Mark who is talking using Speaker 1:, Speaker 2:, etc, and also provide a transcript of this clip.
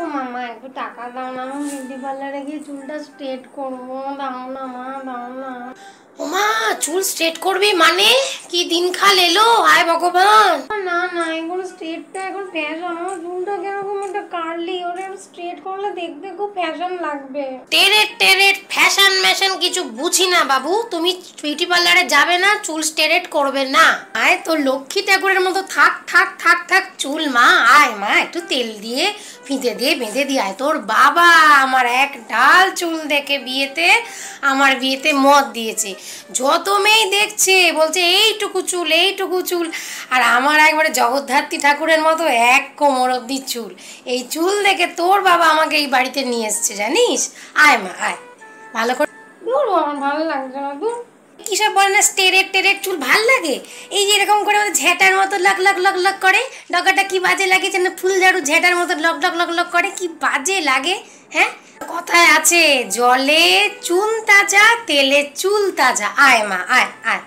Speaker 1: ও মামা একটু টাকা দাও না, আমি বিউটি পার্লারে গিয়ে চুলটা স্ট্রেট করবো, দাও না মা, দাও না।
Speaker 2: ওমা, চুল স্ট্রেট করবি মানে? কি দিনকাল এলো, হায় ভগবান।
Speaker 1: না না, এগুলো স্ট্রেটটা এখন ফ্যাশন। আমার চুলটা কিরকম একটা কার্লি, ওটা স্ট্রেট করলে দেখতে খুব ফ্যাশন লাগবে।
Speaker 2: টেরেট টেরেট ফ্যাশন ম্যাশন কিছু বুঝি না বাবু। তুমি বিউটি পার্লারে যাবে না, চুল স্ট্রেট করবে না। আয় তোর লক্ষ্মী ঠাকুরের মতো থাক থাক থাক থাক চুল মা। আয় মা, একটু তেল দিয়ে ফিতে দিয়ে বেঁধে দিয়ে আয়। তোর বাবা আমার এক ডাল চুল দেখে আমার বিয়েতে মত দিয়েছে। যত মেয়েই দেখছে বলছে এইটুকু চুল এইটুকু চুল, আর আমার একবারে জগদ্ধাত্রী ঠাকুরের মতো এক কোমর অব্দি চুল। এই চুল দেখে তোর বাবা আমাকে এই বাড়িতে নিয়ে এসছে জানিস। আয় মা আয়, ভালো করে।
Speaker 1: দূর, আমার ভালো লাগছে না, দূর।
Speaker 2: কিসব বলে না, স্টেরেট টেরেট চুল ভাল লাগে? এই যে এরকম করে ঝেঁটার মতো লক লক লক লক করে, ডগাটা কি বাজে লাগে যেন, ফুল ঝাড়ু ঝেঁটার মতো লক লক লক লক করে, কি বাজে লাগে। হ্যাঁ, কথায় আছে জলে চুন তাজা তেলে চুল তাজা। আয় মা আয় আয়।